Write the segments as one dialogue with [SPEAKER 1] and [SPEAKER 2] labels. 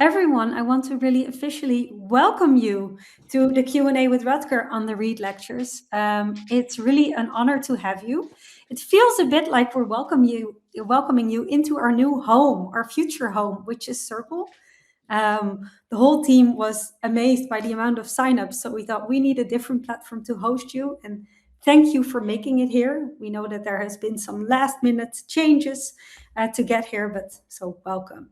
[SPEAKER 1] Everyone, I want to really officially welcome you to the Q&A with Rutger on the Reith Lectures. It's really an honor to have you. It feels a bit like we're welcoming you into our new home, our future home, which is Circle. The whole team was amazed by the amount of signups, so we thought we need a different platform to host you. And thank you for making it here. We know that there has been some last-minute changes to get here, but so welcome.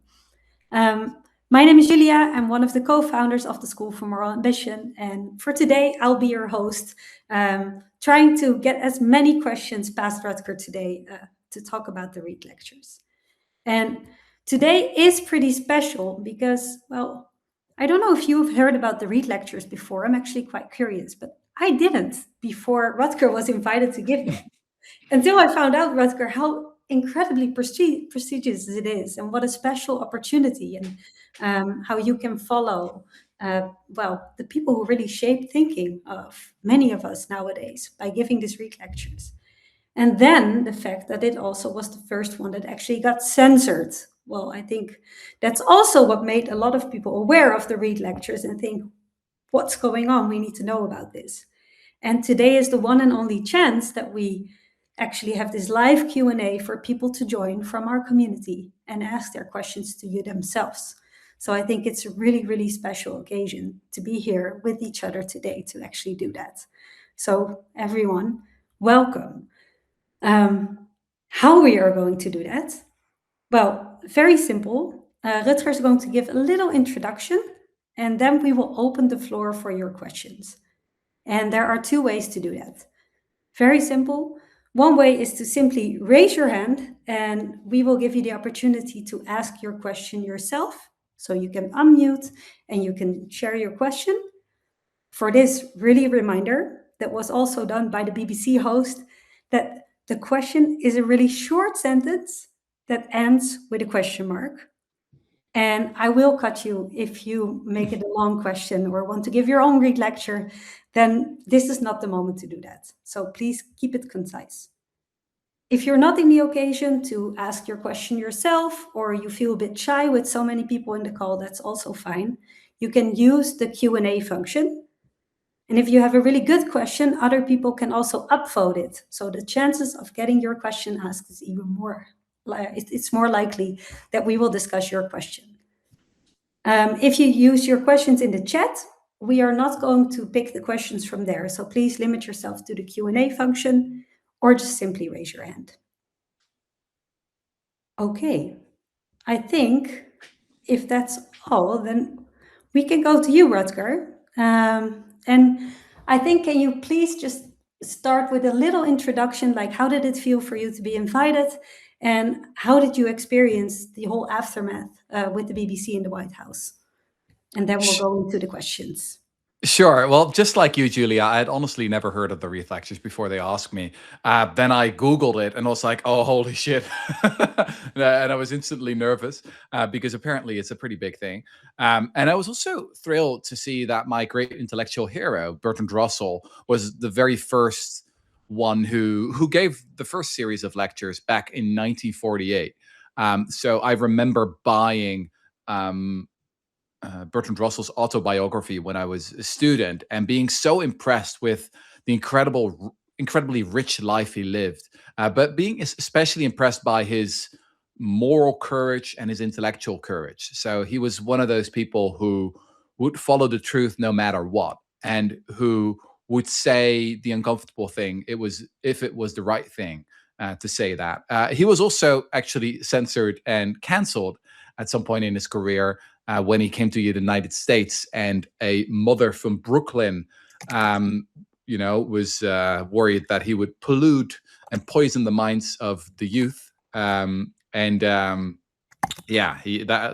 [SPEAKER 1] My name is Julia. I'm one of the co-founders of the School for Moral Ambition. And for today, I'll be your host, trying to get as many questions past Rutger today to talk about the Reith Lectures. And today is pretty special because, well, I don't know if you've heard about the Reith Lectures before. I'm actually quite curious, but I didn't before Rutger was invited to give them. Until I found out, Rutger, how incredibly prestigious it is and what a special opportunity, and how you can follow, the people who really shape thinking of many of us nowadays by giving these Reith Lectures. And then the fact that it also was the first one that actually got censored. Well, I think that's also what made a lot of people aware of the Reith Lectures and think, what's going on? We need to know about this. And today is the one and only chance that we actually have this live Q&A for people to join from our community and ask their questions to you themselves. So I think it's a really, really special occasion to be here with each other today to actually do that. So everyone, welcome. How we are going to do that? Well, very simple. Rutger is going to give a little introduction, and then we will open the floor for your questions. And there are two ways to do that. Very simple. One way is to simply raise your hand, and we will give you the opportunity to ask your question yourself. So you can unmute and you can share your question. For this, really reminder that was also done by the BBC host, that the question is a really short sentence that ends with a question mark. And I will cut you if you make it a long question or want to give your own Reith lecture, then this is not the moment to do that. So please keep it concise. If you're not in the occasion to ask your question yourself, or you feel a bit shy with so many people in the call, that's also fine. You can use the Q&A function. And if you have a really good question, other people can also upvote it. So the chances of getting your question asked is even more, it's more likely that we will discuss your question. If you use your questions in the chat, we are not going to pick the questions from there. So please limit yourself to the Q&A function or just simply raise your hand. Okay, I think if that's all, then we can go to you, Rutger. And I think, can you please just start with a little introduction, like how did it feel for you to be invited? And how did you experience the whole aftermath with the BBC in the White House? And then we'll go into the questions.
[SPEAKER 2] Sure. Well, just like you, Julia, I had honestly never heard of the Reith Lectures before they asked me. Then I Googled it and I was like, oh, holy shit. And I was instantly nervous because apparently it's a pretty big thing. And I was also thrilled to see that my great intellectual hero, Bertrand Russell, was the very first one who gave the first series of lectures back in 1948. So I remember buying Bertrand Russell's autobiography when I was a student and being so impressed with the incredibly rich life he lived, but being especially impressed by his moral courage and his intellectual courage. So he was one of those people who would follow the truth no matter what, and who would say the uncomfortable thing if it was the right thing to say that. He was also actually censored and cancelled at some point in his career when he came to the United States, and a mother from Brooklyn, was worried that he would pollute and poison the minds of the youth. That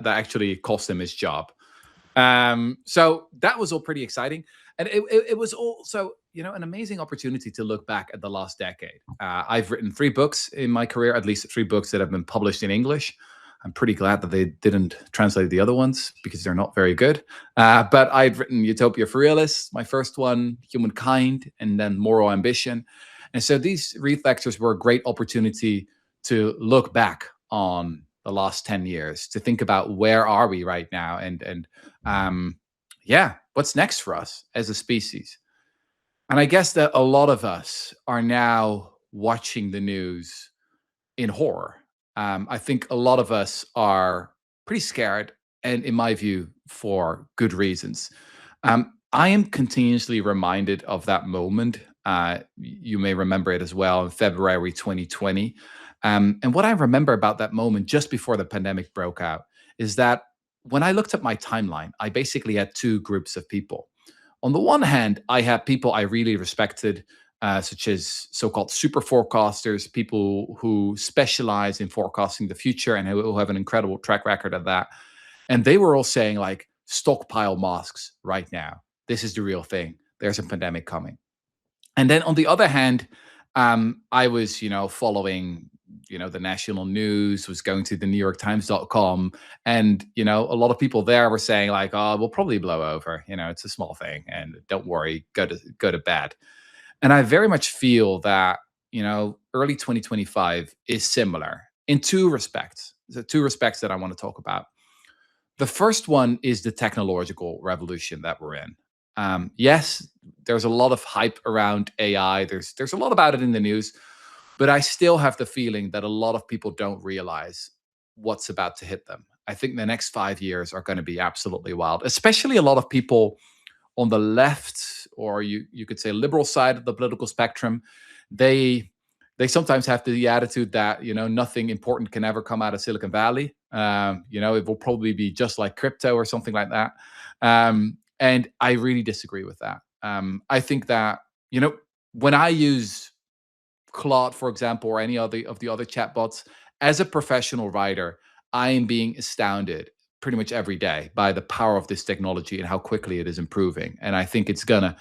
[SPEAKER 2] actually cost him his job. So that was all pretty exciting. And it was also, an amazing opportunity to look back at the last decade. I've written 3 books in my career, at least 3 books that have been published in English. I'm pretty glad that they didn't translate the other ones because they're not very good. But I'd written Utopia for Realists, my first one, Humankind, and then Moral Ambition. And so these Reith Lectures were a great opportunity to look back on the last 10 years to think about where are we right now, and what's next for us as a species. And I guess that a lot of us are now watching the news in horror. I think a lot of us are pretty scared, and in my view, for good reasons. I am continuously reminded of that moment. You may remember it as well in February 2020. And what I remember about that moment just before the pandemic broke out is that when I looked at my timeline, I basically had two groups of people. On the one hand, I had people I really respected, such as so-called super forecasters, people who specialize in forecasting the future and who have an incredible track record of that. And they were all saying like, stockpile masks right now. This is the real thing. There's a pandemic coming. And then on the other hand, I was, following, the national news, was going to the New York Times.com. And, a lot of people there were saying like, oh, we'll probably blow over. It's a small thing. And don't worry, go to bed. And I very much feel that, early 2025 is similar in two respects. The two respects that I want to talk about. The first one is the technological revolution that we're in. Yes, there's a lot of hype around AI. There's a lot about it in the news, but I still have the feeling that a lot of people don't realize what's about to hit them. I think the next 5 years are going to be absolutely wild, especially a lot of people on the left, or you could say liberal side of the political spectrum. They sometimes have the attitude that nothing important can ever come out of Silicon Valley. It will probably be just like crypto or something like that. And I really disagree with that. I think that when I use Claude, for example, or any other of the other chatbots, as a professional writer, I am being astounded pretty much every day by the power of this technology and how quickly it is improving. And I think it's gonna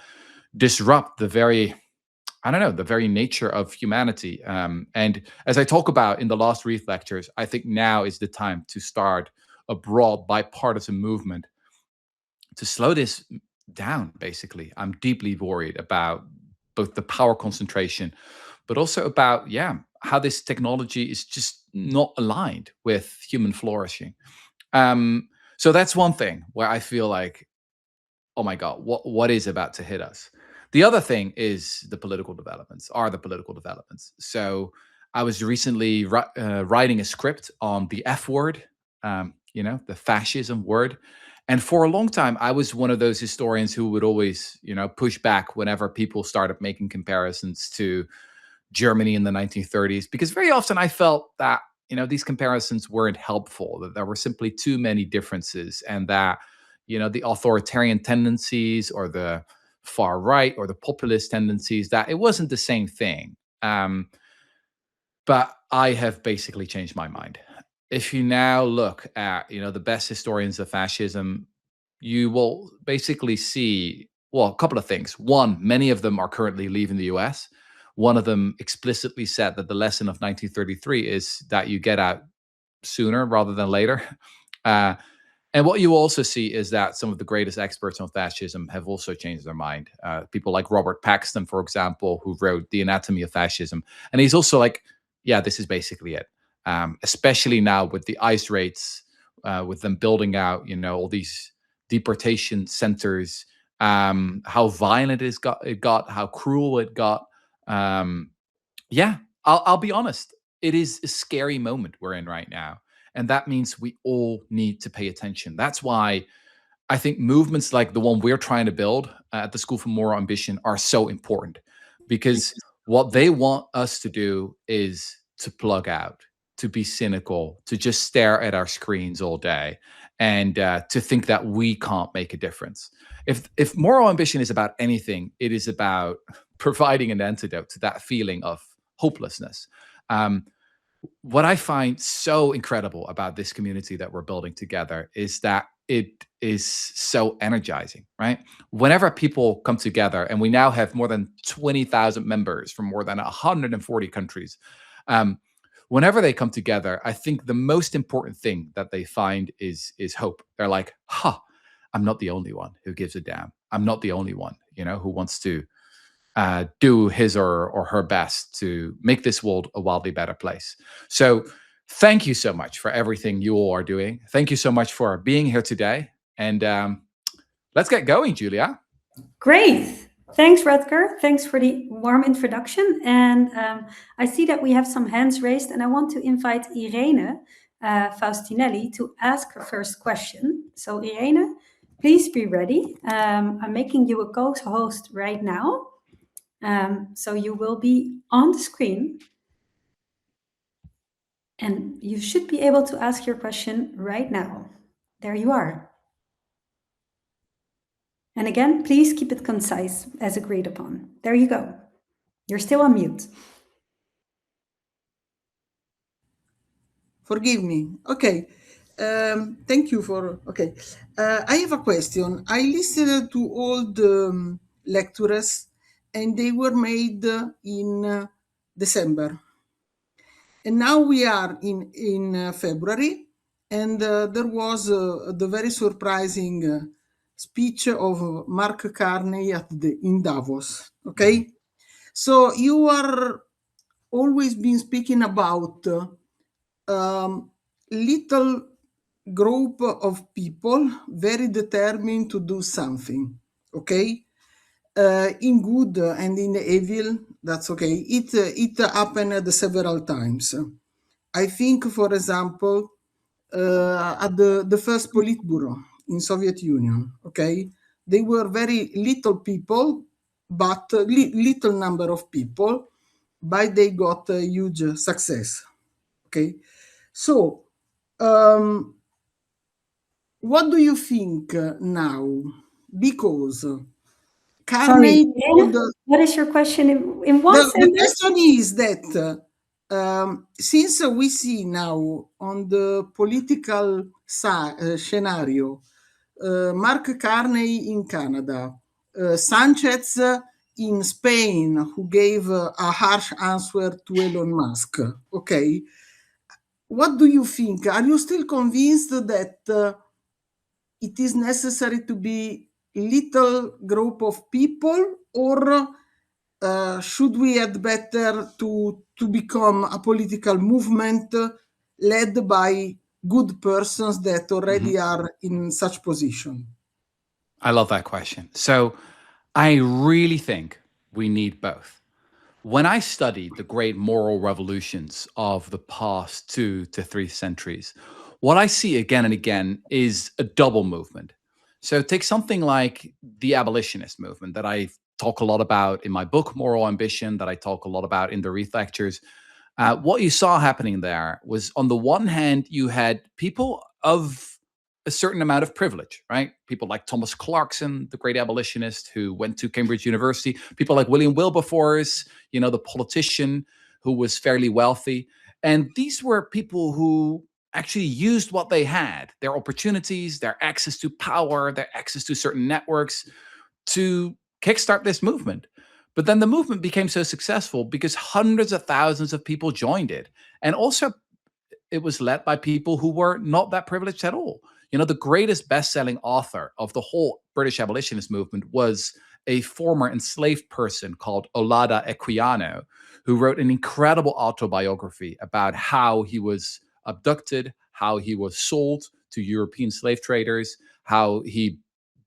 [SPEAKER 2] disrupt the very nature of humanity. And as I talk about in the last Reith Lectures, I think now is the time to start a broad bipartisan movement to slow this down, basically. I'm deeply worried about both the power concentration, but also about, how this technology is just not aligned with human flourishing. So that's one thing where I feel like, oh my God, what is about to hit us? The other thing is the political developments. So I was recently writing a script on the F word, the fascism word. And for a long time, I was one of those historians who would always, push back whenever people started making comparisons to Germany in the 1930s, because very often I felt that, these comparisons weren't helpful, that there were simply too many differences, and that, the authoritarian tendencies or the far right or the populist tendencies, that it wasn't the same thing. But I have basically changed my mind. If you now look at, the best historians of fascism, you will basically see, well, a couple of things. One, many of them are currently leaving the US. One of them explicitly said that the lesson of 1933 is that you get out sooner rather than later. And what you also see is that some of the greatest experts on fascism have also changed their mind. People like Robert Paxton, for example, who wrote The Anatomy of Fascism. And he's also like, yeah, this is basically it. Especially now with the ICE raids, with them building out, all these deportation centers, how violent it got, how cruel it got. I'll be honest. It is a scary moment we're in right now. And that means we all need to pay attention. That's why I think movements like the one we're trying to build at the School for Moral Ambition are so important, because what they want us to do is to plug out, to be cynical, to just stare at our screens all day, and to think that we can't make a difference. If moral ambition is about anything, it is about providing an antidote to that feeling of hopelessness. What I find so incredible about this community that we're building together is that it is so energizing, right? Whenever people come together, and we now have more than 20,000 members from more than 140 countries, whenever they come together, I think the most important thing that they find is hope. They're like, I'm not the only one who gives a damn. I'm not the only one, who wants to do his or her best to make this world a wildly better place. So Thank you so much for everything you all are doing. Thank you so much for being here today. And let's get going, Julia.
[SPEAKER 1] Great. Thanks, Rutger. Thanks for the warm introduction. And I see that we have some hands raised, and I want to invite Irene Faustinelli to ask her first question. So, Irene, please be ready. I'm making you a co-host right now. So you will be on the screen. And you should be able to ask your question right now. There you are. And again, please keep it concise as agreed upon. There you go. You're still on mute.
[SPEAKER 3] Forgive me. Okay. Thank you for. Okay. I have a question. I listened to all the lectures, and they were made in December. And now we are in February, and there was the very surprising speech of Mark Carney in Davos. Okay. So you are always been speaking about little group of people very determined to do something, okay, in good and in evil. That's okay. It happened several times. I think, for example, at the first Politburo in Soviet Union, okay, they were very little people, but little number of people, but they got a huge success. Okay, so what do you think now? Because
[SPEAKER 1] Sorry,
[SPEAKER 3] Carney told
[SPEAKER 1] what is your question in one
[SPEAKER 3] the
[SPEAKER 1] sentence?
[SPEAKER 3] question is that since we see now on the political scenario, Mark Carney in Canada, Sanchez in Spain, who gave a harsh answer to Elon Musk, okay, what do you think? Are you still convinced that it is necessary to be a little group of people, or should we had better to become a political movement led by good persons that already are in such position?
[SPEAKER 2] I love that question. So I really think we need both. When I studied the great moral revolutions of the past 2 to 3 centuries, what I see again and again is a double movement. So take something like the abolitionist movement that I talk a lot about in my book, Moral Ambition, that I talk a lot about in the Reith Lectures. What you saw happening there was, on the one hand, you had people of a certain amount of privilege, right? People like Thomas Clarkson, the great abolitionist who went to Cambridge University, people like William Wilberforce, the politician who was fairly wealthy. And these were people who actually used what they had, their opportunities, their access to power, their access to certain networks, to kickstart this movement. But then the movement became so successful because hundreds of thousands of people joined it. And also, it was led by people who were not that privileged at all. The greatest best-selling author of the whole British abolitionist movement was a former enslaved person called Olaudah Equiano, who wrote an incredible autobiography about how he was abducted, how he was sold to European slave traders, how he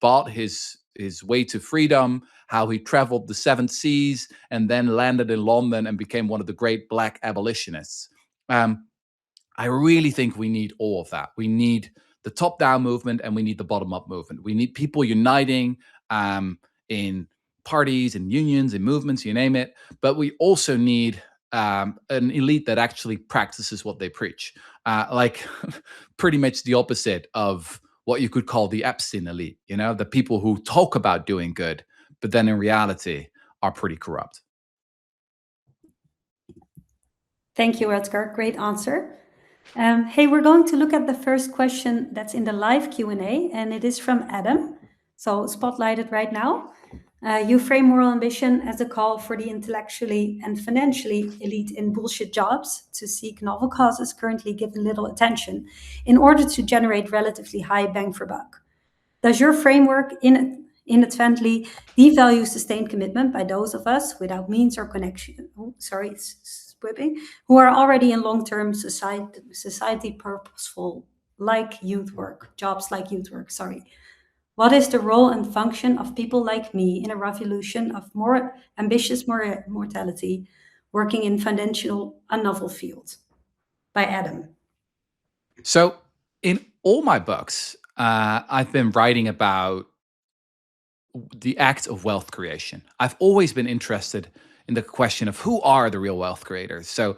[SPEAKER 2] bought his way to freedom, how he traveled the 7 seas and then landed in London and became one of the great Black abolitionists. I really think we need all of that. We need the top-down movement and we need the bottom-up movement. We need people uniting in parties and unions and movements, you name it. But we also need an elite that actually practices what they preach, like pretty much the opposite of what you could call the Epstein elite, the people who talk about doing good, but then in reality are pretty corrupt.
[SPEAKER 1] Thank you, Rutger. Great answer. Hey, we're going to look at the first question that's in the live Q&A, and it is from Adam. So spotlighted right now. You frame moral ambition as a call for the intellectually and financially elite in bullshit jobs to seek novel causes currently given little attention in order to generate relatively high bang for buck. Does your framework inadvertently devalue sustained commitment by those of us without means or connection? Oh, sorry, whipping, who are already in long-term society purposeful, like youth work, jobs like youth work, sorry. What is the role and function of people like me in a revolution of more ambitious mortality, working in foundational, a novel field? By Adam.
[SPEAKER 2] So in all my books, I've been writing about the act of wealth creation. I've always been interested in the question of who are the real wealth creators. So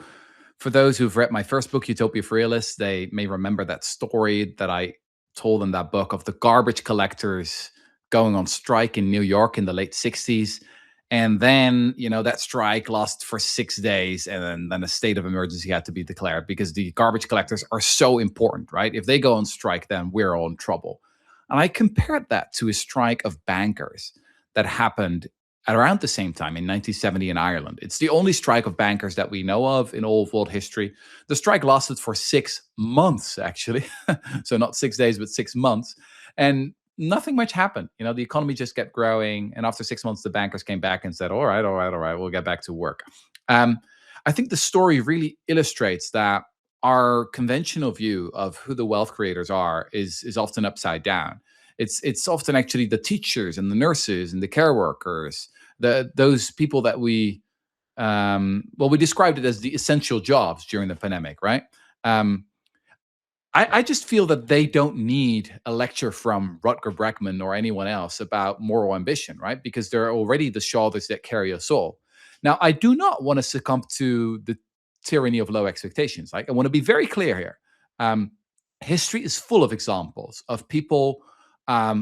[SPEAKER 2] for those who've read my first book, Utopia for Realists, they may remember that story that I told in that book of the garbage collectors going on strike in New York in the late 60s. And then, that strike lasted for 6 days, and then a state of emergency had to be declared because the garbage collectors are so important, right? If they go on strike, then we're all in trouble. And I compared that to a strike of bankers that happened at around the same time in 1970 in Ireland. It's the only strike of bankers that we know of in all of world history. The strike lasted for 6 months, actually. So not 6 days, but 6 months. And nothing much happened. The economy just kept growing. And after 6 months, the bankers came back and said, all right, we'll get back to work. I think the story really illustrates that our conventional view of who the wealth creators are is often upside down. It's often actually the teachers and the nurses and the care workers, those people that we described it as the essential jobs during the pandemic, right? I just feel that they don't need a lecture from Rutger Bregman or anyone else about moral ambition, right? Because they're already the shoulders that carry us all. Now, I do not want to succumb to the tyranny of low expectations. I want to be very clear here. History is full of examples of people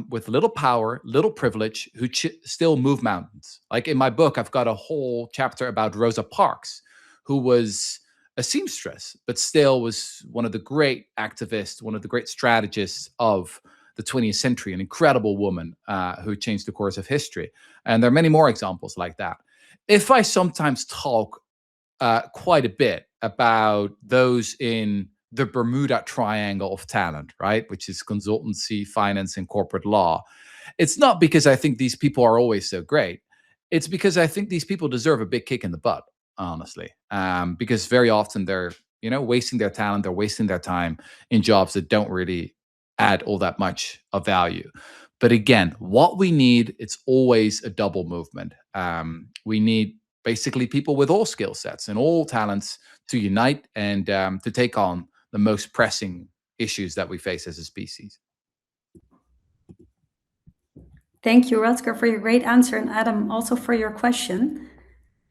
[SPEAKER 2] with little power, little privilege, who still move mountains. Like in my book, I've got a whole chapter about Rosa Parks, who was a seamstress, but still was one of the great activists, one of the great strategists of the 20th century, an incredible woman who changed the course of history. And there are many more examples like that. If I sometimes talk quite a bit about those in the Bermuda Triangle of talent, right, which is consultancy, finance, and corporate law, it's not because I think these people are always so great. It's because I think these people deserve a big kick in the butt, honestly, because very often they're, wasting their talent, they're wasting their time in jobs that don't really add all that much of value. But again, what we need, it's always a double movement. We need basically people with all skill sets and all talents to unite and to take on the most pressing issues that we face as a species.
[SPEAKER 1] Thank you, Rutger, for your great answer, and Adam, also for your question.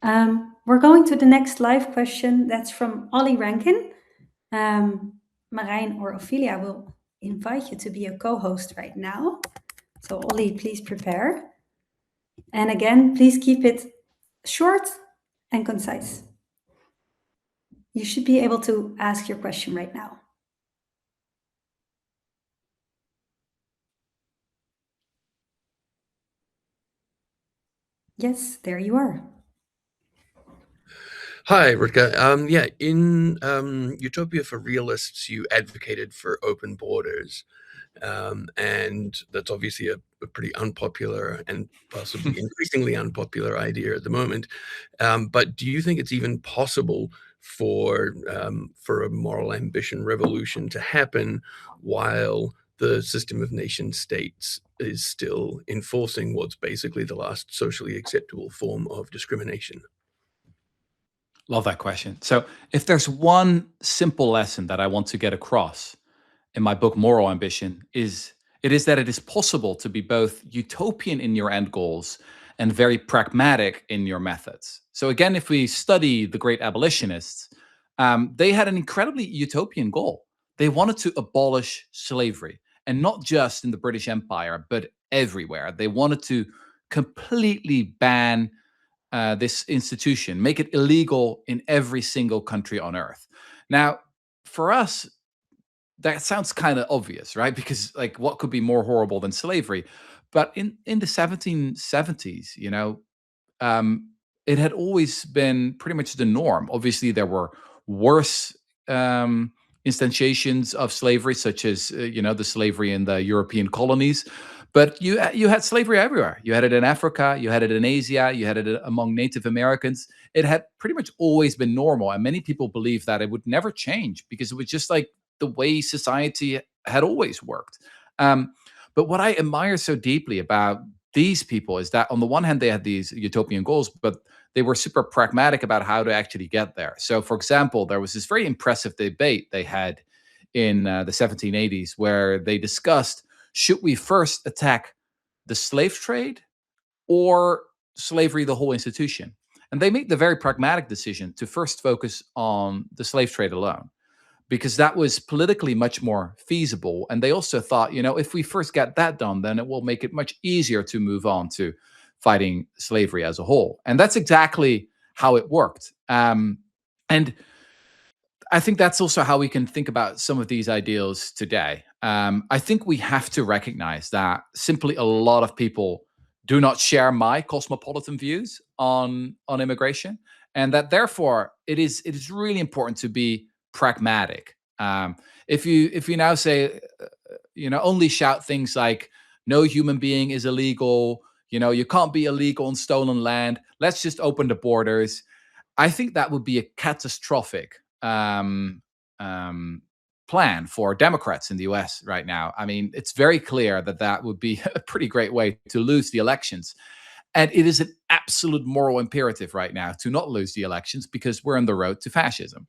[SPEAKER 1] We're going to the next live question. That's from Ollie Rankin. Marijn or Ophelia will invite you to be a co-host right now. So Ollie, please prepare. And again, please keep it short and concise. You should be able to ask your question right now. Yes, there you are.
[SPEAKER 4] Hi, Rutger. In Utopia for Realists, you advocated for open borders. And that's obviously a pretty unpopular and possibly increasingly unpopular idea at the moment. But do you think it's even possible for a moral ambition revolution to happen while the system of nation states is still enforcing what's basically the last socially acceptable form of discrimination?
[SPEAKER 2] Love that question. So if there's one simple lesson that I want to get across in my book, Moral Ambition, it is that it is possible to be both utopian in your end goals and very pragmatic in your methods. So again, if we study the great abolitionists, they had an incredibly utopian goal. They wanted to abolish slavery, and not just in the British Empire, but everywhere. They wanted to completely ban this institution, make it illegal in every single country on earth. Now, for us, that sounds kind of obvious, right? Because like, what could be more horrible than slavery? But in the 1770s, it had always been pretty much the norm. Obviously, there were worse instantiations of slavery, such as the slavery in the European colonies. But you had slavery everywhere. You had it in Africa, you had it in Asia, you had it among Native Americans. It had pretty much always been normal, and many people believe that it would never change because it was just like the way society had always worked. Um, but what I admire so deeply about these people is that on the one hand they had these utopian goals, but they were super pragmatic about how to actually get there. So, for example, there was this very impressive debate they had in the 1780s where they discussed, should we first attack the slave trade or slavery, the whole institution? And they made the very pragmatic decision to first focus on the slave trade alone, because that was politically much more feasible. And they also thought, if we first get that done, then it will make it much easier to move on to fighting slavery as a whole. And that's exactly how it worked. And I think that's also how we can think about some of these ideals today. I think we have to recognize that simply a lot of people do not share my cosmopolitan views on immigration, and that therefore it is really important to be pragmatic. If you now say, only shout things like no human being is illegal, you can't be illegal on stolen land, let's just open the borders, I think that would be a catastrophic plan for Democrats in the US right now. I mean, it's very clear that that would be a pretty great way to lose the elections. And it is an absolute moral imperative right now to not lose the elections because we're on the road to fascism.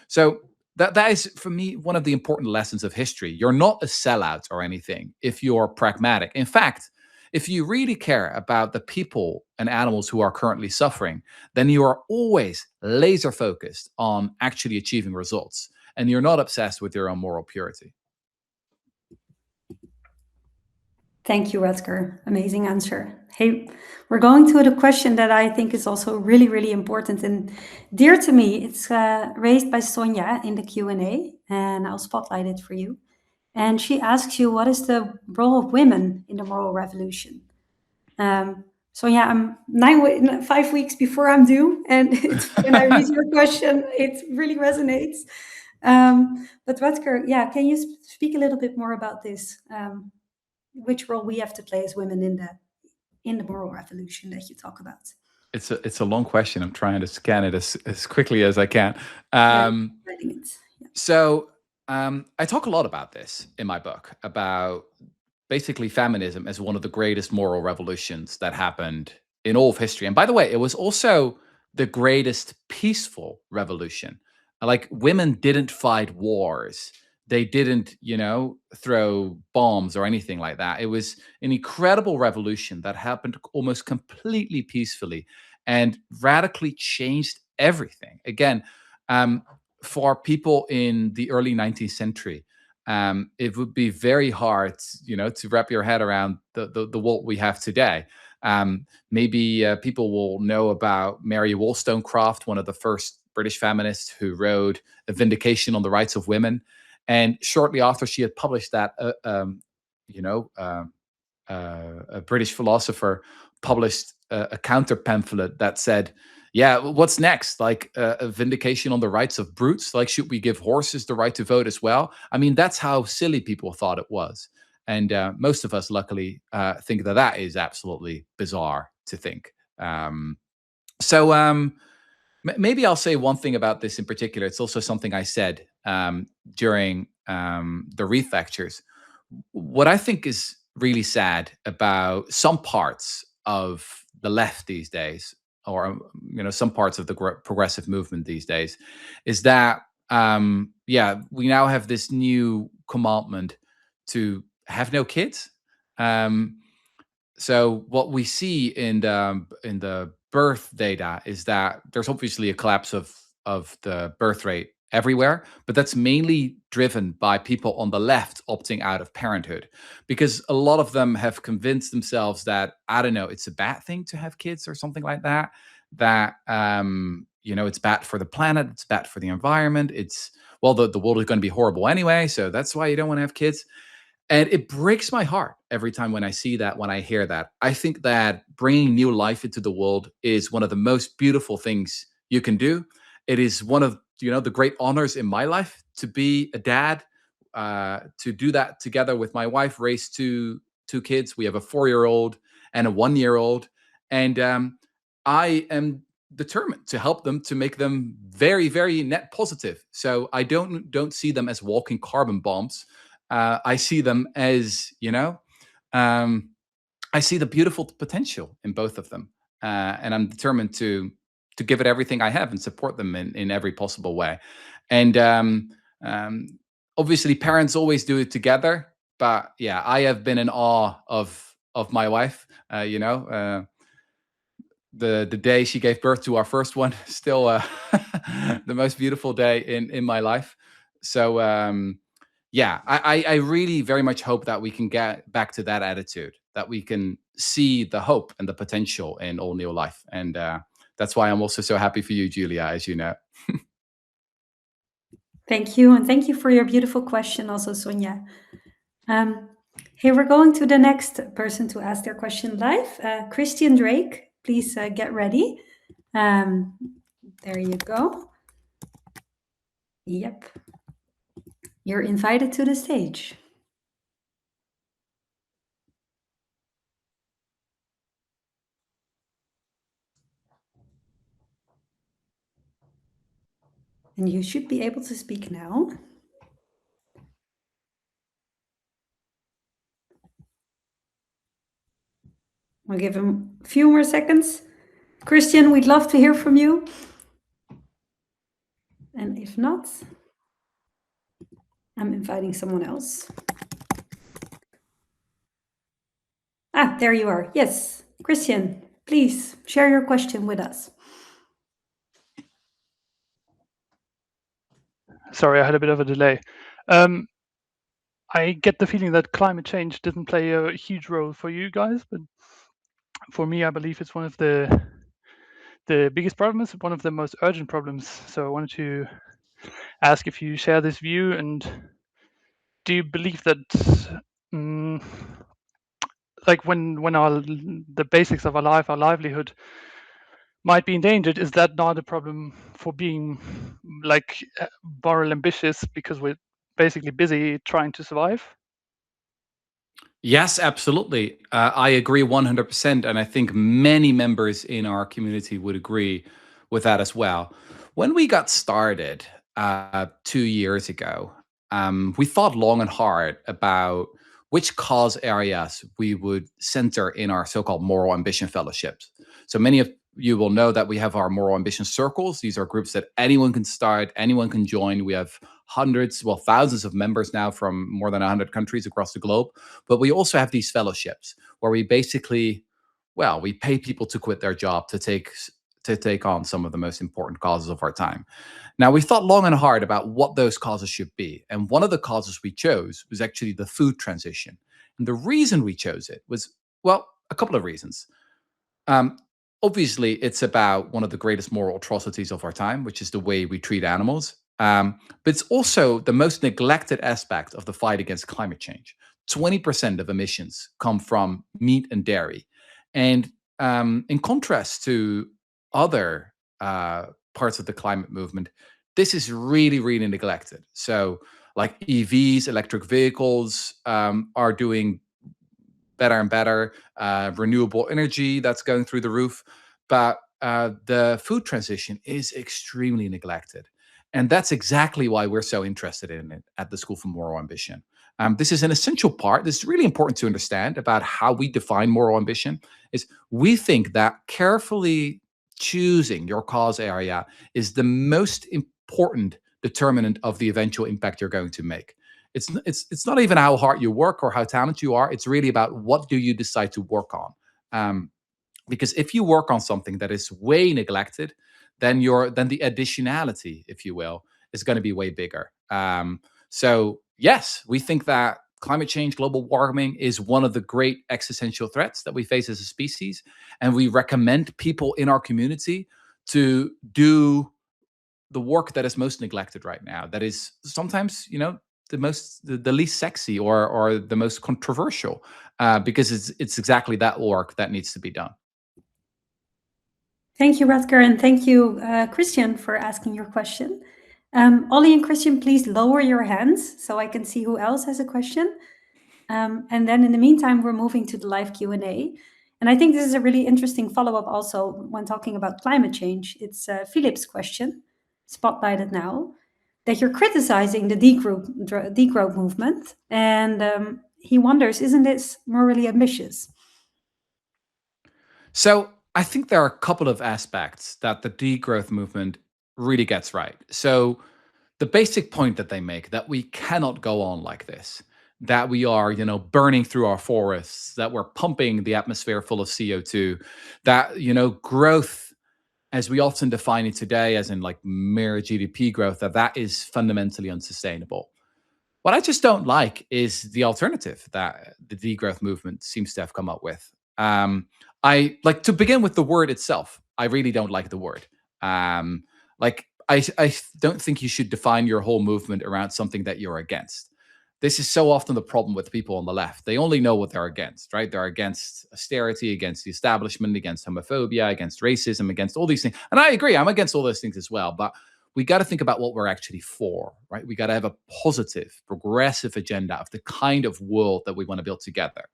[SPEAKER 2] So that is, for me, one of the important lessons of history. You're not a sellout or anything if you're pragmatic. In fact, if you really care about the people and animals who are currently suffering, then you are always laser focused on actually achieving results, and you're not obsessed with your own moral purity.
[SPEAKER 1] Thank you, Rutger. Amazing answer. Hey, we're going to the question that I think is also really, really important and dear to me. It's raised by Sonia in the Q&A, and I'll spotlight it for you. And she asks you, what is the role of women in the moral revolution? Sonia, I'm 5 weeks before I'm due, and when I read your question, it really resonates. But Rutger, can you speak a little bit more about this? Which role we have to play as women in the moral revolution that you talk about?
[SPEAKER 2] It's a long question. I'm trying to scan it as quickly as I can. So I talk a lot about this in my book, about basically feminism as one of the greatest moral revolutions that happened in all of history. And by the way, it was also the greatest peaceful revolution. Like, women didn't fight wars. They didn't, throw bombs or anything like that. It was an incredible revolution that happened almost completely peacefully and radically changed everything. Again, for people in the early 19th century, it would be very hard, to wrap your head around the world we have today. Maybe people will know about Mary Wollstonecraft, one of the first British feminists who wrote A Vindication on the Rights of Women. And shortly after she had published that, a British philosopher published a counter pamphlet that said, yeah, what's next? Like a vindication on the rights of brutes? Like, should we give horses the right to vote as well? I mean, that's how silly people thought it was. And most of us, luckily, think that is absolutely bizarre to think. Maybe I'll say one thing about this in particular. It's also something I said during the Reith Lectures. What I think is really sad about some parts of the left these days, or some parts of the progressive movement these days, is that we now have this new commandment to have no kids. So what we see in the birth data is that there's obviously a collapse of the birth rate everywhere, but that's mainly driven by people on the left opting out of parenthood, because a lot of them have convinced themselves that, I don't know, it's a bad thing to have kids or something like that, it's bad for the planet, it's bad for the environment, the world is going to be horrible anyway, so that's why you don't want to have kids. And it breaks my heart every time when I see that, when I hear that. I think that bringing new life into the world is one of the most beautiful things you can do. It is one of the great honors in my life to be a dad, to do that together with my wife, raise two 2 kids. We have a 4-year-old and a 1-year-old. And I am determined to help them, to make them very, very net positive. So I don't see them as walking carbon bombs. I see them as, I see the beautiful potential in both of them. And I'm determined to give it everything I have and support them in every possible way. And obviously parents always do it together, but yeah, I have been in awe of my wife. The day she gave birth to our first one, still the most beautiful day in my life. So yeah, I really very much hope that we can get back to that attitude, that we can see the hope and the potential in all new life. And that's why I'm also so happy for you, Julia, as you know.
[SPEAKER 1] Thank you. And thank you for your beautiful question also, Sonja. Here we're going to the next person to ask their question live. Christian Drake, please get ready. There you go. Yep. You're invited to the stage. And you should be able to speak now. I'll give him a few more seconds. Christian, we'd love to hear from you. And if not, I'm inviting someone else. Ah, there you are. Yes, Christian, please share your question with us.
[SPEAKER 5] Sorry, I had a bit of a delay. I get the feeling that climate change didn't play a huge role for you guys, but for me, I believe it's one of the biggest problems, one of the most urgent problems. So I wanted to ask if you share this view, and do you believe that, like when the basics of our life, our livelihood, might be endangered, is that not a problem for being like moral ambitious because we're basically busy trying to survive?
[SPEAKER 2] Yes, absolutely. I agree 100%. And I think many members in our community would agree with that as well. When we got started 2 years ago, we thought long and hard about which cause areas we would center in our so-called moral ambition fellowships. So many of you will know that we have our moral ambition circles. These are groups that anyone can start, anyone can join. We have hundreds, well, thousands of members now from more than 100 countries across the globe. But we also have these fellowships where we basically, well, we pay people to quit their job to take on some of the most important causes of our time. Now, we thought long and hard about what those causes should be. And one of the causes we chose was actually the food transition. And the reason we chose it was, well, a couple of reasons. Obviously, it's about one of the greatest moral atrocities of our time, which is the way we treat animals. But it's also the most neglected aspect of the fight against climate change. 20% of emissions come from meat and dairy. And in contrast to other parts of the climate movement, this is really, really neglected. So like EVs, electric vehicles are doing better and better, renewable energy that's going through the roof. But the food transition is extremely neglected. And that's exactly why we're so interested in it at the School for Moral Ambition. This is an essential part. This is really important to understand about how we define moral ambition. Is we think that carefully choosing your cause area is the most important determinant of the eventual impact you're going to make. It's not even how hard you work or how talented you are. It's really about what do you decide to work on. Because if you work on something that is way neglected, then the additionality, if you will, is going to be way bigger. So yes, we think that climate change, global warming is one of the great existential threats that we face as a species. And we recommend people in our community to do the work that is most neglected right now. That is sometimes, the least sexy or the most controversial, because it's exactly that work that needs to be done.
[SPEAKER 1] Thank you, Rutger, and thank you, Christian, for asking your question. Ollie and Christian, please lower your hands so I can see who else has a question. And then in the meantime, we're moving to the live Q&A. And I think this is a really interesting follow-up also when talking about climate change. It's Philip's question, spotlighted now, that you're criticizing the degrowth movement. And he wonders, isn't this morally ambitious?
[SPEAKER 2] So I think there are a couple of aspects that the degrowth movement really gets right. So the basic point that they make, that we cannot go on like this, that we are, burning through our forests, that we're pumping the atmosphere full of CO2, that, growth, as we often define it today, as in like mere GDP growth, that is fundamentally unsustainable. What I just don't like is the alternative that the degrowth movement seems to have come up with. I like, to begin with, the word itself. I really don't like the word. I don't think you should define your whole movement around something that you're against. This is so often the problem with people on the left. They only know what they're against, right? They're against austerity, against the establishment, against homophobia, against racism, against all these things. And I agree, I'm against all those things as well. But we got to think about what we're actually for, right? We got to have a positive, progressive agenda of the kind of world that we want to build together.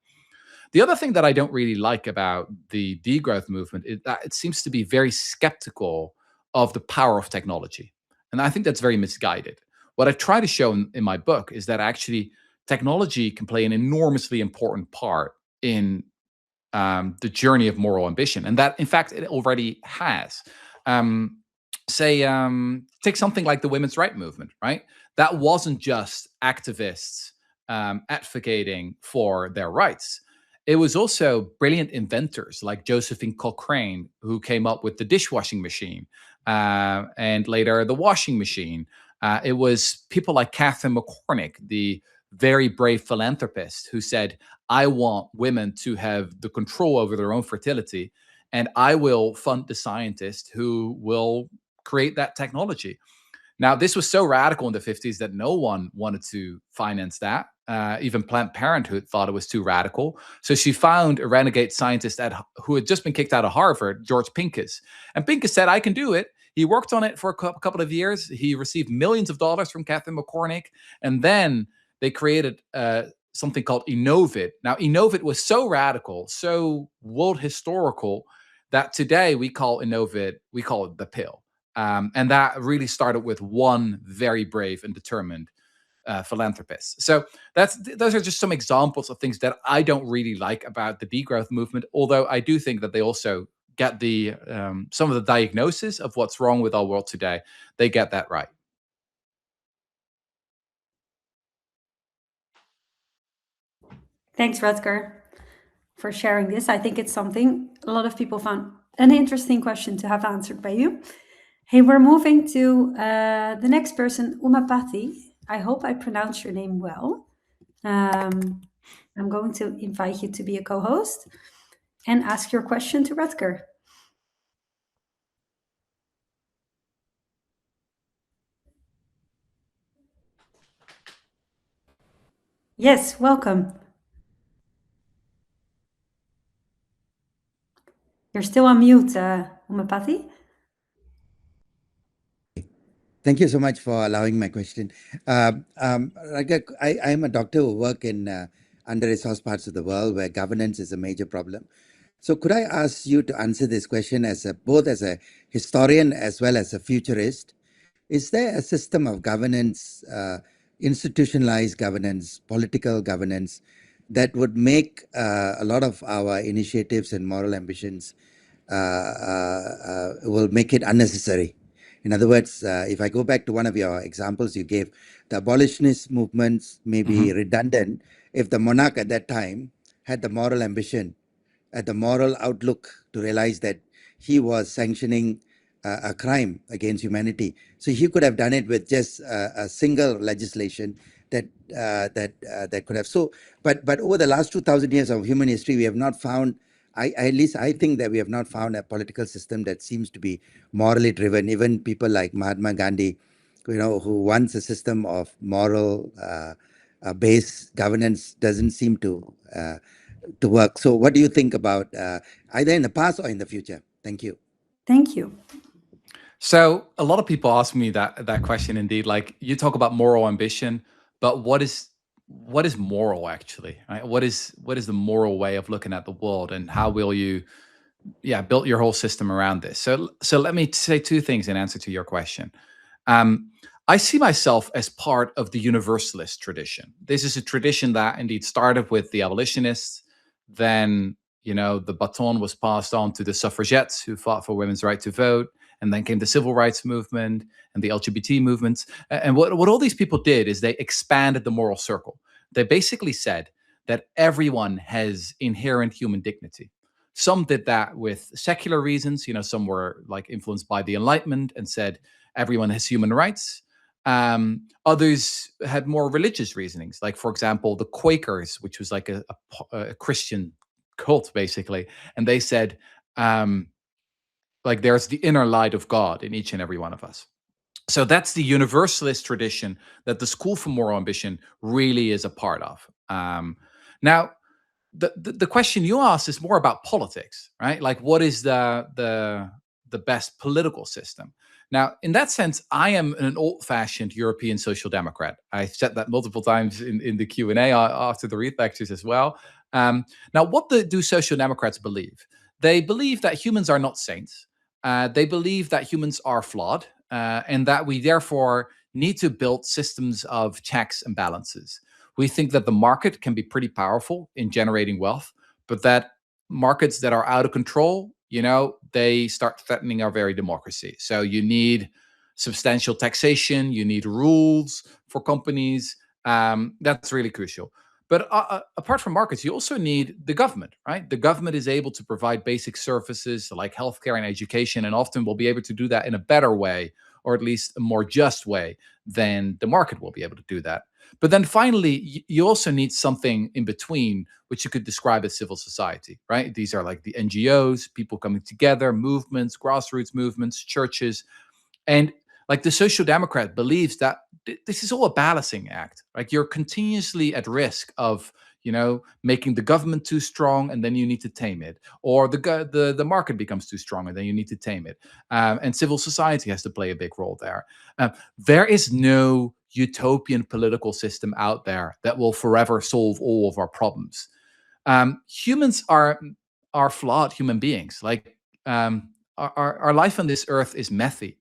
[SPEAKER 2] The other thing that I don't really like about the degrowth movement is that it seems to be very skeptical of the power of technology. And I think that's very misguided. What I try to show in my book is that actually technology can play an enormously important part in the journey of moral ambition, and that, in fact, it already has. Take something like the women's rights movement, right? That wasn't just activists advocating for their rights. It was also brilliant inventors like Josephine Cochrane, who came up with the dishwashing machine and later the washing machine. It was people like Catherine McCormick, the very brave philanthropist, who said, I want women to have the control over their own fertility, and I will fund the scientists who will create that technology. Now, this was so radical in the 50s that no one wanted to finance that. Even Planned Parenthood thought it was too radical. So she found a renegade scientist who had just been kicked out of Harvard, George Pincus. And Pincus said, I can do it. He worked on it for a couple of years. He received millions of dollars from Catherine McCormick. And then they created something called Innovit. Now, Innovit was so radical, so world historical, that today we call it the pill. And that really started with one very brave and determined philanthropist. So those are just some examples of things that I don't really like about the degrowth movement, although I do think that they also get some of the diagnosis of what's wrong with our world today. They get that right.
[SPEAKER 1] Thanks, Rutger, for sharing this. I think it's something a lot of people found an interesting question to have answered by you. Hey, we're moving to the next person, Umapati. I hope I pronounced your name well. I'm going to invite you to be a co-host and ask your question to Rutger. Yes, welcome. You're still on mute, Umapati.
[SPEAKER 6] Thank you so much for allowing my question. I'm a doctor who work in under-resourced parts of the world where governance is a major problem. So could I ask you to answer this question both as a historian as well as a futurist? Is there a system of governance, institutionalized governance, political governance, that would make a lot of our initiatives and moral ambitions will make it unnecessary? In other words, if I go back to one of your examples you gave, the abolitionist movements may be redundant if the monarch at that time had the moral ambition, the moral outlook to realize that he was sanctioning a crime against humanity. So he could have done it with just a single legislation that could have. So, but over the last 2,000 years of human history, we have not found. At least I think that we have not found a political system that seems to be morally driven. Even people like Mahatma Gandhi, who wants a system of moral based governance, doesn't seem to work. So what do you think about either in the past or in the future? Thank you.
[SPEAKER 1] Thank you.
[SPEAKER 2] So a lot of people ask me that question indeed. Like, you talk about moral ambition, but what is what is moral actually, right? What is the moral way of looking at the world, and how will you build your whole system around this? So let me say two things in answer to your question. I see myself as part of the universalist tradition. This is a tradition that indeed started with the abolitionists. Then, the baton was passed on to the suffragettes who fought for women's right to vote. And then came the civil rights movement and the LGBT movements. And what all these people did is they expanded the moral circle. They basically said that everyone has inherent human dignity. Some did that with secular reasons. Some were like influenced by the Enlightenment and said everyone has human rights. Others had more religious reasonings, like, for example, the Quakers, which was like a Christian cult, basically. And they said, like, there's the inner light of God in each and every one of us. So that's the universalist tradition that the School for Moral Ambition really is a part of. Now, the question you asked is more about politics, right? Like, what is the best political system? Now, in that sense, I am an old-fashioned European social democrat. I said that multiple times in the Q&A after the Reith Lectures as well. Now, what do social democrats believe? They believe that humans are not saints. They believe that humans are flawed, and that we therefore need to build systems of checks and balances. We think that the market can be pretty powerful in generating wealth, but that markets that are out of control, they start threatening our very democracy. So you need substantial taxation, you need rules for companies. That's really crucial. But apart from markets, you also need the government, right? The government is able to provide basic services like healthcare and education, and often will be able to do that in a better way, or at least a more just way than the market will be able to do that. But then finally, you also need something in between, which you could describe as civil society, right? These are like the NGOs, people coming together, movements, grassroots movements, churches. And like the social democrat believes that this is all a balancing act. Like, you're continuously at risk of, making the government too strong, and then you need to tame it, or the market becomes too strong, and then you need to tame it. And civil society has to play a big role there. There is no utopian political system out there that will forever solve all of our problems. Humans are flawed human beings. Like, our life on this earth is messy.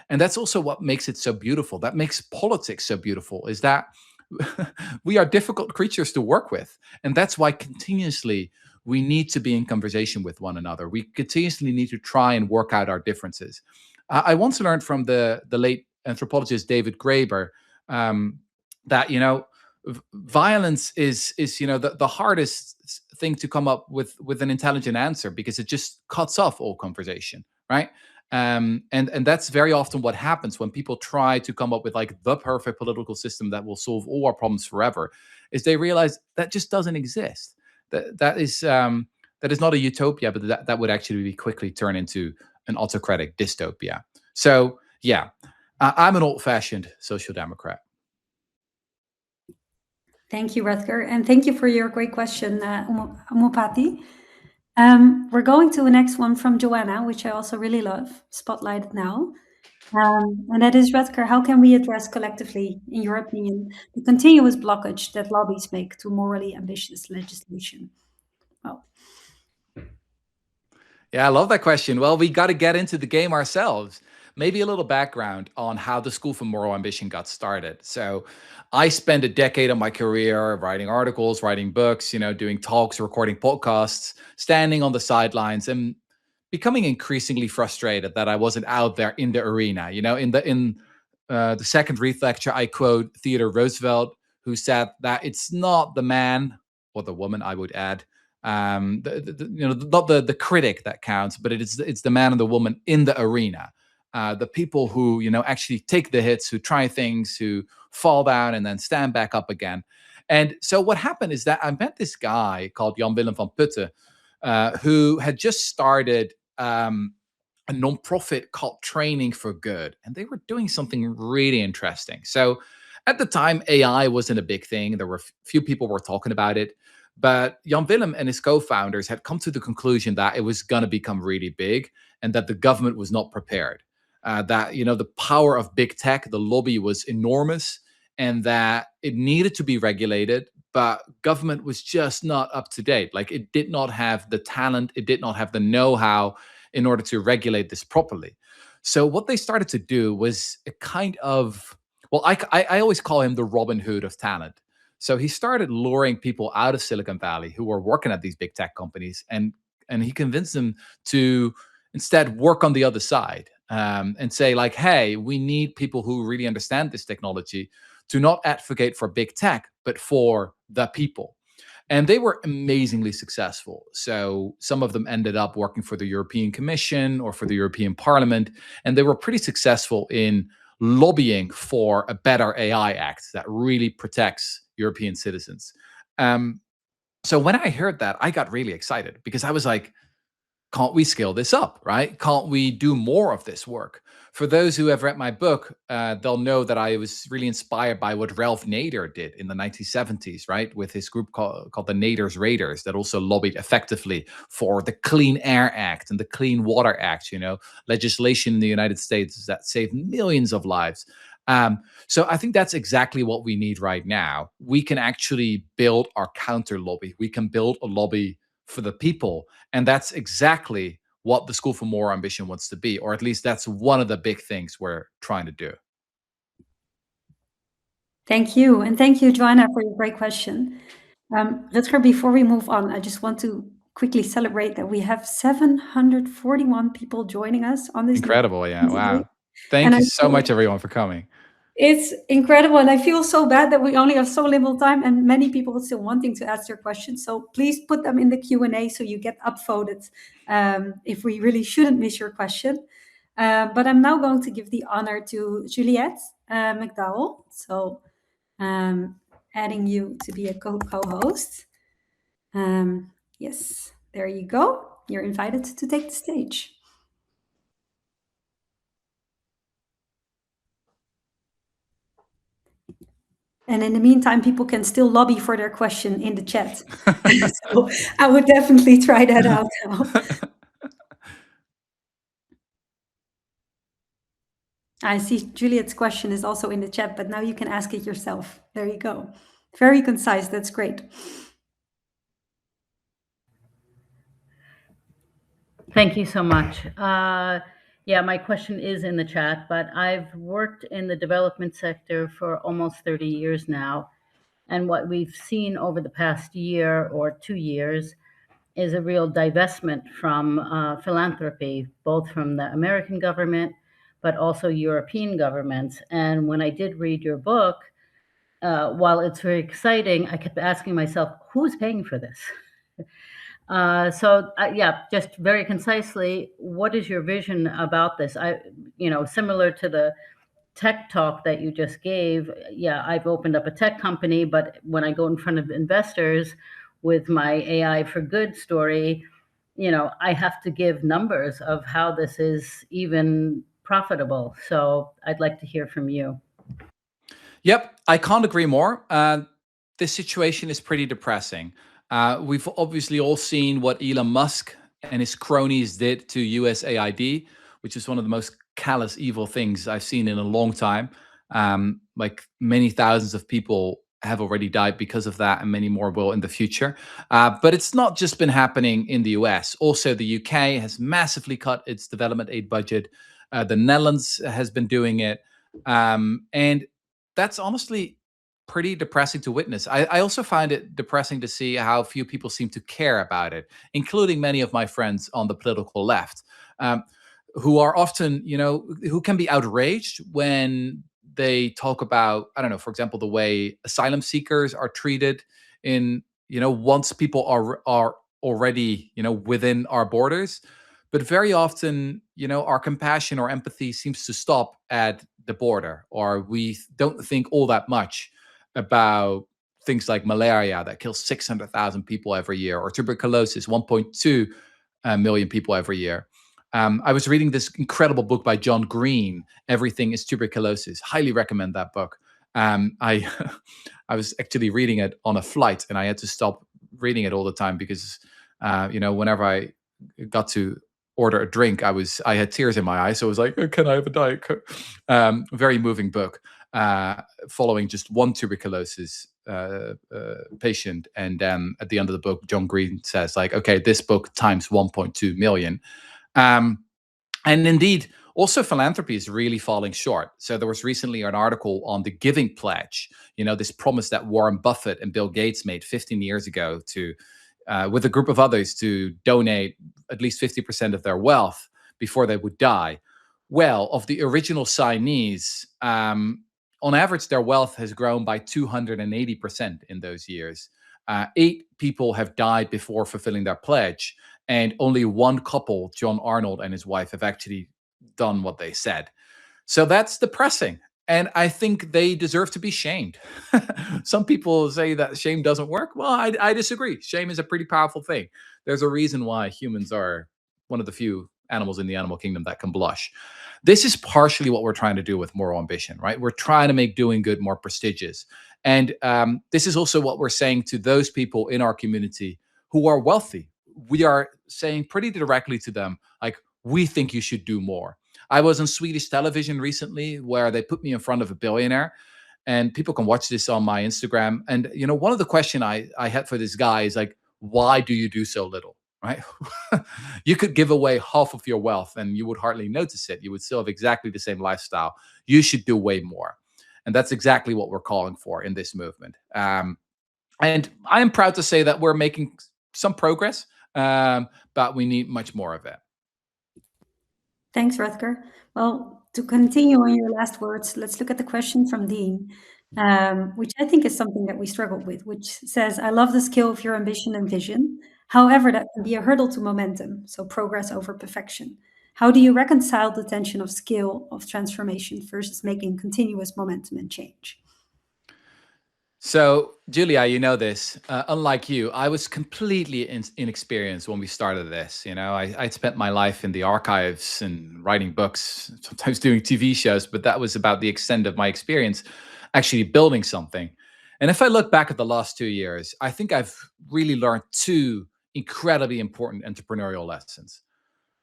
[SPEAKER 2] And that's also what makes it so beautiful. That makes politics so beautiful, is that we are difficult creatures to work with. And that's why continuously we need to be in conversation with one another. We continuously need to try and work out our differences. I once learned from the late anthropologist David Graeber that, violence is the hardest thing to come up with an intelligent answer, because it just cuts off all conversation, right? And that's very often what happens when people try to come up with like the perfect political system that will solve all our problems forever, is they realize that just doesn't exist. That is not a utopia, but that would actually quickly turn into an autocratic dystopia. So yeah, I'm an old-fashioned social democrat.
[SPEAKER 1] Thank you, Rutger, and thank you for your great question, Umupati. We're going to the next one from Joanna, which I also really love, spotlighted now. And that is, Rutger, how can we address collectively, in your opinion, the continuous blockage that lobbies make to morally ambitious legislation? Well,
[SPEAKER 2] yeah, I love that question. Well, we got to get into the game ourselves. Maybe a little background on how the School for Moral Ambition got started. So I spent a decade of my career writing articles, writing books, doing talks, recording podcasts, standing on the sidelines, and becoming increasingly frustrated that I wasn't out there in the arena. In the second Reith lecture, I quote Theodore Roosevelt, who said that it's not the man, or the woman, I would add, not the critic that counts, but it's the man and the woman in the arena. The people who, actually take the hits, who try things, who fall down and then stand back up again. And so what happened is that I met this guy called Jan Willem van Putten, who had just started a nonprofit called Training for Good. And they were doing something really interesting. So at the time, AI wasn't a big thing. There were few people were talking about it. But Jan Willem and his co-founders had come to the conclusion that it was going to become really big, and that the government was not prepared. That the power of big tech, the lobby was enormous, and that it needed to be regulated, but government was just not up to date. Like, it did not have the talent, it did not have the know-how in order to regulate this properly. So what they started to do was a kind of, well, I always call him the Robin Hood of talent. So he started luring people out of Silicon Valley who were working at these big tech companies, and he convinced them to instead work on the other side, and say, like, hey, we need people who really understand this technology to not advocate for big tech, but for the people. And they were amazingly successful. So some of them ended up working for the European Commission or for the European Parliament, and they were pretty successful in lobbying for a better AI Act that really protects European citizens. So when I heard that, I got really excited, because I was like, can't we scale this up, right? Can't we do more of this work? For those who have read my book, they'll know that I was really inspired by what Ralph Nader did in the 1970s, right? With his group called the Nader's Raiders, that also lobbied effectively for the Clean Air Act and the Clean Water Act, legislation in the United States that saved millions of lives. So I think that's exactly what we need right now. We can actually build our counter lobby. We can build a lobby for the people. And that's exactly what the School for More Ambition wants to be, or at least that's one of the big things we're trying to do.
[SPEAKER 1] Thank you. And thank you, Joanna, for your great question. Rutger, before we move on, I just want to quickly celebrate that we have 741 people joining us on this.
[SPEAKER 2] Incredible. Yeah.
[SPEAKER 1] Today.
[SPEAKER 2] Wow. Thank you so much, everyone, for coming.
[SPEAKER 1] It's incredible. And I feel so bad that we only have so little time and many people still wanting to ask their questions. So please put them in the Q&A so you get upvoted if we really shouldn't miss your question. But I'm now going to give the honor to Juliette McDowell. So adding you to be a co-host. Yes, there you go. You're invited to take the stage. And in the meantime, people can still lobby for their question in the chat. So I would definitely try that out now. I see Juliet's question is also in the chat, but now you can ask it yourself. There you go. Very concise. That's great.
[SPEAKER 7] Thank you so much. Yeah, my question is in the chat, but I've worked in the development sector for almost 30 years now. And what we've seen over the past year or 2 years is a real divestment from philanthropy, both from the American government, but also European governments. And when I did read your book, while it's very exciting, I kept asking myself, who's paying for this? Yeah, just very concisely, what is your vision about this? Similar to the tech talk that you just gave, yeah, I've opened up a tech company, but when I go in front of investors with my AI for good story, I have to give numbers of how this is even profitable. So I'd like to hear from you.
[SPEAKER 2] Yep, I can't agree more. This situation is pretty depressing. We've obviously all seen what Elon Musk and his cronies did to USAID, which is one of the most callous, evil things I've seen in a long time. Like, many thousands of people have already died because of that, and many more will in the future. But it's not just been happening in the US. Also, the UK has massively cut its development aid budget. The Netherlands has been doing it. And that's honestly pretty depressing to witness. I also find it depressing to see how few people seem to care about it, including many of my friends on the political left, who are often, who can be outraged when they talk about, I don't know, for example, the way asylum seekers are treated in, once people are already, within our borders. But very often, our compassion or empathy seems to stop at the border, or we don't think all that much about things like malaria that kills 600,000 people every year, or tuberculosis, 1.2 million people every year. I was reading this incredible book by John Green, Everything is Tuberculosis. Highly recommend that book. I was actually reading it on a flight, and I had to stop reading it all the time because, whenever I got to order a drink, I had tears in my eyes. So I was like, oh, can I have a Diet Coke? Very moving book. following just one tuberculosis patient. And at the end of the book, John Green says, like, okay, this book times 1.2 million. And indeed, also philanthropy is really falling short. So there was recently an article on the Giving Pledge, this promise that Warren Buffett and Bill Gates made 15 years ago to, with a group of others, to donate at least 50% of their wealth before they would die. Well, of the original signees, on average, their wealth has grown by 280% in those years. 8 people have died before fulfilling their pledge. And only one couple, John Arnold and his wife, have actually done what they said. So that's depressing. And I think they deserve to be shamed. Some people say that shame doesn't work. Well, I disagree. Shame is a pretty powerful thing. There's a reason why humans are one of the few animals in the animal kingdom that can blush. This is partially what we're trying to do with moral ambition, right? We're trying to make doing good more prestigious. And this is also what we're saying to those people in our community who are wealthy. We are saying pretty directly to them, like, we think you should do more. I was on Swedish television recently where they put me in front of a billionaire, and people can watch this on my Instagram. And, one of the questions I had for this guy is like, why do you do so little, right? You could give away half of your wealth and you would hardly notice it. You would still have exactly the same lifestyle. You should do way more. And that's exactly what we're calling for in this movement. And I am proud to say that we're making some progress, but we need much more of it.
[SPEAKER 1] Thanks, Rutger. Well, to continue on your last words, let's look at the question from Dean, which I think is something that we struggled with, which says, I love the skill of your ambition and vision. However, that can be a hurdle to momentum, so progress over perfection. How do you reconcile the tension of skill of transformation versus making continuous momentum and change?
[SPEAKER 2] So, Julia, you know this. Unlike you, I was completely inexperienced when we started this. I'd spent my life in the archives and writing books, sometimes doing TV shows, but that was about the extent of my experience actually building something. And if I look back at the last 2 years, I think I've really learned 2 incredibly important entrepreneurial lessons.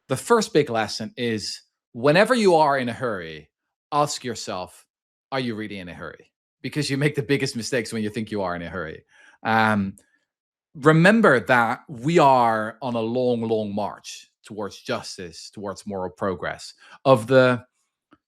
[SPEAKER 2] The first big lesson is, whenever you are in a hurry, ask yourself, are you really in a hurry? Because you make the biggest mistakes when you think you are in a hurry. Remember that we are on a long, long march towards justice, towards moral progress. Of the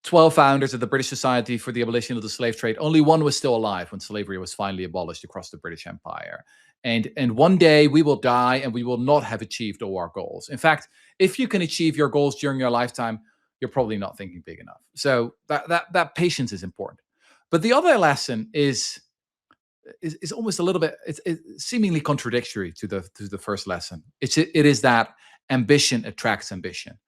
[SPEAKER 2] 12 founders of the British Society for the Abolition of the Slave Trade, only one was still alive when slavery was finally abolished across the British Empire. And one day we will die and we will not have achieved all our goals. In fact, if you can achieve your goals during your lifetime, you're probably not thinking big enough. So that patience is important. But the other lesson is almost a little bit, it's seemingly contradictory to the first lesson. It is that ambition attracts ambition.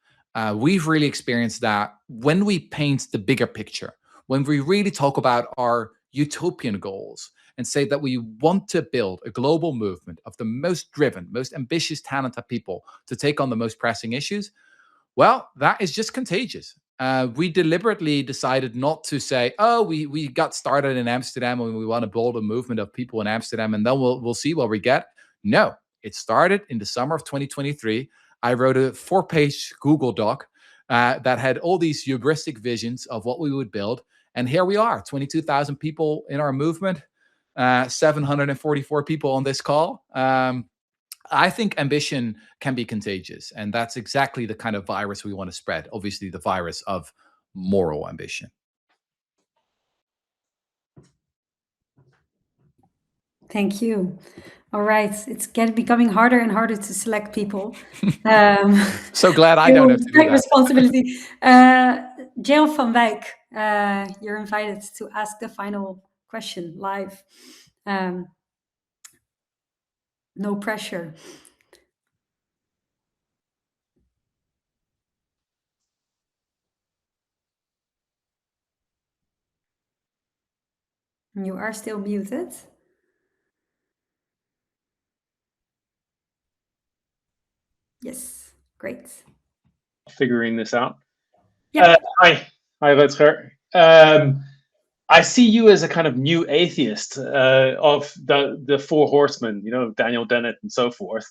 [SPEAKER 2] We've really experienced that when we paint the bigger picture, when we really talk about our utopian goals and say that we want to build a global movement of the most driven, most ambitious, talented people to take on the most pressing issues. Well, that is just contagious. We deliberately decided not to say, oh, we got started in Amsterdam and we want to build a movement of people in Amsterdam and then we'll see what we get. No, it started in the summer of 2023. I wrote a 4-page Google Doc that had all these hubristic visions of what we would build. And here we are, 22,000 people in our movement, 744 people on this call. I think ambition can be contagious, and that's exactly the kind of virus we want to spread. Obviously, the virus of moral ambition.
[SPEAKER 1] Thank you. All right, it's becoming harder and harder to select people.
[SPEAKER 2] So glad I don't have to do that.
[SPEAKER 1] Responsibility. Jill van Wijk, you're invited to ask the final question live. No pressure. You are still muted. Yes, great.
[SPEAKER 8] Figuring this out.
[SPEAKER 1] Yeah.
[SPEAKER 8] Hi, Rutger. I see you as a kind of new atheist of the 4 horsemen, Daniel Dennett and so forth,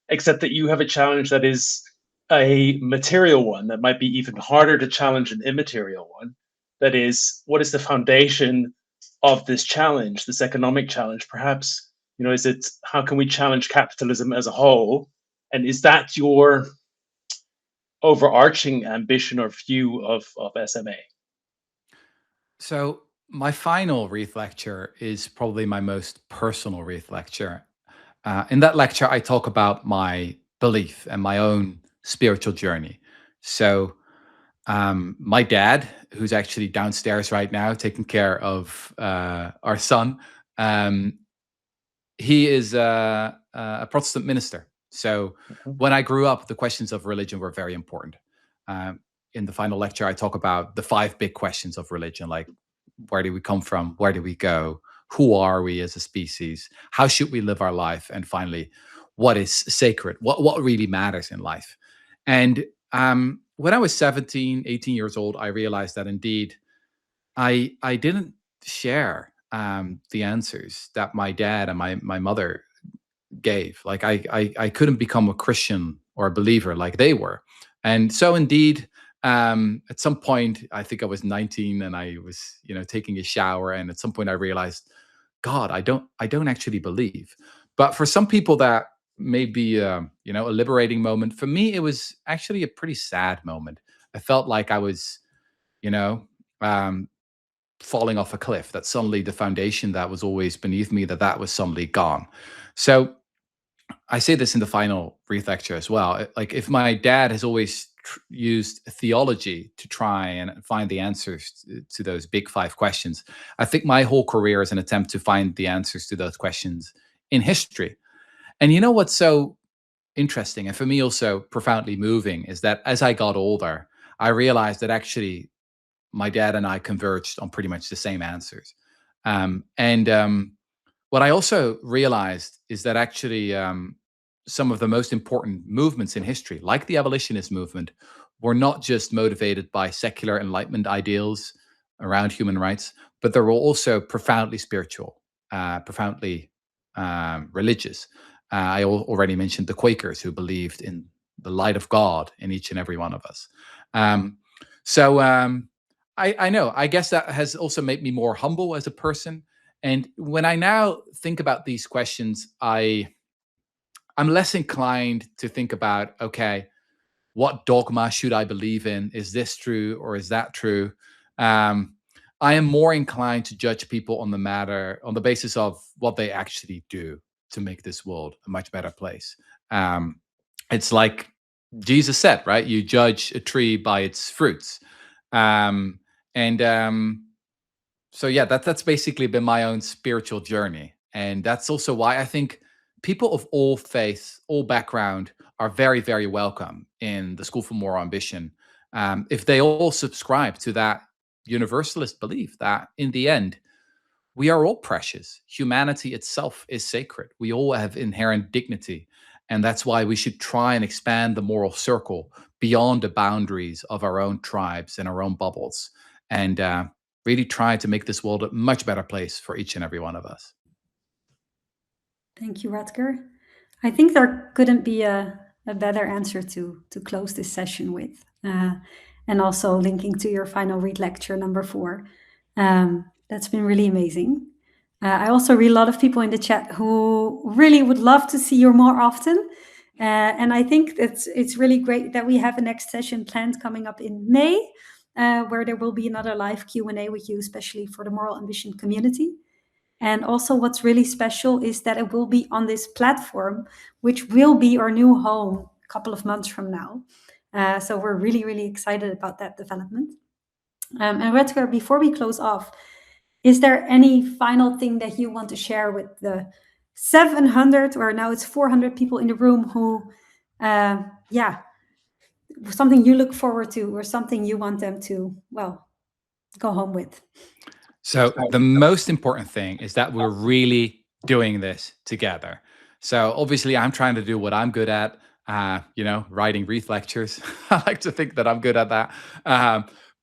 [SPEAKER 8] except that you have a challenge that is a material one that might be even harder to challenge an immaterial one. That is, what is the foundation of this challenge, this economic challenge? Perhaps, is it, how can we challenge capitalism as a whole? And is that your overarching ambition or view of SMA?
[SPEAKER 2] So my final Reith lecture is probably my most personal Reith lecture. In that lecture, I talk about my belief and my own spiritual journey. So my dad, who's actually downstairs right now taking care of our son, he is a Protestant minister. So when I grew up, the questions of religion were very important. In the final lecture, I talk about the 5 big questions of religion, like where do we come from? Where do we go? Who are we as a species? How should we live our life? And finally, what is sacred? What really matters in life? And when I was 17, 18 years old, I realized that indeed I didn't share the answers that my dad and my mother gave. Like I couldn't become a Christian or a believer like they were. And so indeed, at some point, I think I was 19 and I was, taking a shower. And at some point I realized, God, I don't actually believe. But for some people that may be, a liberating moment. For me, it was actually a pretty sad moment. I felt like I was, um, falling off a cliff, that suddenly the foundation that was always beneath me, that was suddenly gone. So I say this in the final Reith lecture as well. Like if my dad has always used theology to try and find the answers to those big 5 questions, I think my whole career is an attempt to find the answers to those questions in history. And you know what's so interesting, and for me also profoundly moving, is that as I got older, I realized that actually my dad and I converged on pretty much the same answers. And what I also realized is that actually some of the most important movements in history, like the abolitionist movement, were not just motivated by secular Enlightenment ideals around human rights, but they were also profoundly spiritual, profoundly religious. I already mentioned the Quakers, who believed in the light of God in each and every one of us. So I know, I guess that has also made me more humble as a person. And when I now think about these questions, I'm less inclined to think about, okay, what dogma should I believe in? Is this true or is that true? I am more inclined to judge people on the basis of what they actually do to make this world a much better place. It's like Jesus said, right? You judge a tree by its fruits. So yeah, that's basically been my own spiritual journey. And that's also why I think people of all faiths, all background are very, very welcome in the School for Moral Ambition. If they all subscribe to that universalist belief that in the end, we are all precious. Humanity itself is sacred. We all have inherent dignity. And that's why we should try and expand the moral circle beyond the boundaries of our own tribes and our own bubbles. And really try to make this world a much better place for each and every one of us.
[SPEAKER 1] Thank you, Rutger. I think there couldn't be a better answer to close this session with. And also linking to your final Reith lecture, number 4. That's been really amazing. I also read a lot of people in the chat who really would love to see you more often. And I think it's really great that we have a next session planned coming up in May, where there will be another live Q&A with you, especially for the Moral Ambition community. And also what's really special is that it will be on this platform, which will be our new home a couple of months from now. So we're really, really excited about that development. And Rutger, before we close off, is there any final thing that you want to share with the 700, or now it's 400 people in the room who, something you look forward to or something you want them to, go home with?
[SPEAKER 2] So the most important thing is that we're really doing this together. So obviously I'm trying to do what I'm good at, writing Reith lectures. I like to think that I'm good at that.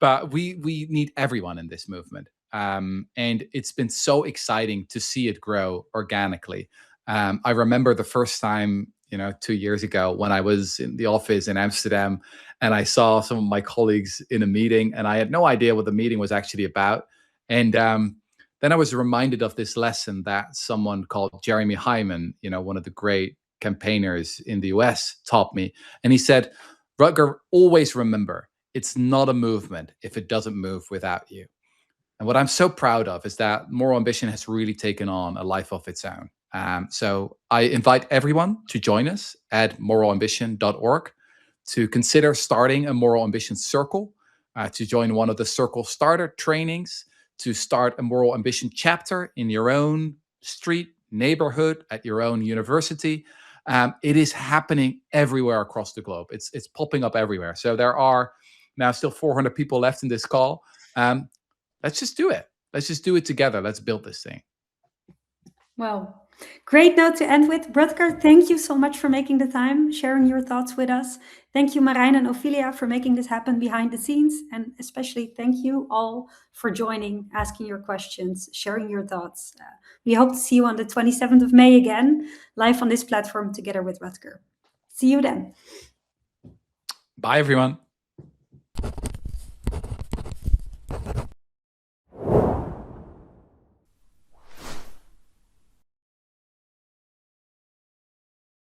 [SPEAKER 2] But we need everyone in this movement. And it's been so exciting to see it grow organically. I remember the first time, 2 years ago when I was in the office in Amsterdam, and I saw some of my colleagues in a meeting, and I had no idea what the meeting was actually about. And then I was reminded of this lesson that someone called Jeremy Hyman, one of the great campaigners in the US, taught me. And he said, Rutger, always remember, it's not a movement if it doesn't move without you. And what I'm so proud of is that Moral Ambition has really taken on a life of its own. So I invite everyone to join us at moralambition.org, to consider starting a Moral Ambition Circle, to join one of the Circle Starter trainings, to start a Moral Ambition chapter in your own street, neighborhood, at your own university. It is happening everywhere across the globe. It's popping up everywhere. So there are now still 400 people left in this call. Let's just do it. Let's just do it together. Let's build this thing.
[SPEAKER 1] Well, great note to end with. Rutger, thank you so much for making the time, sharing your thoughts with us. Thank you, Marijn and Ophelia, for making this happen behind the scenes. And especially thank you all for joining, asking your questions, sharing your thoughts. We hope to see you on the 27th of May again, live on this platform together with Rutger. See you then.
[SPEAKER 2] Bye, everyone.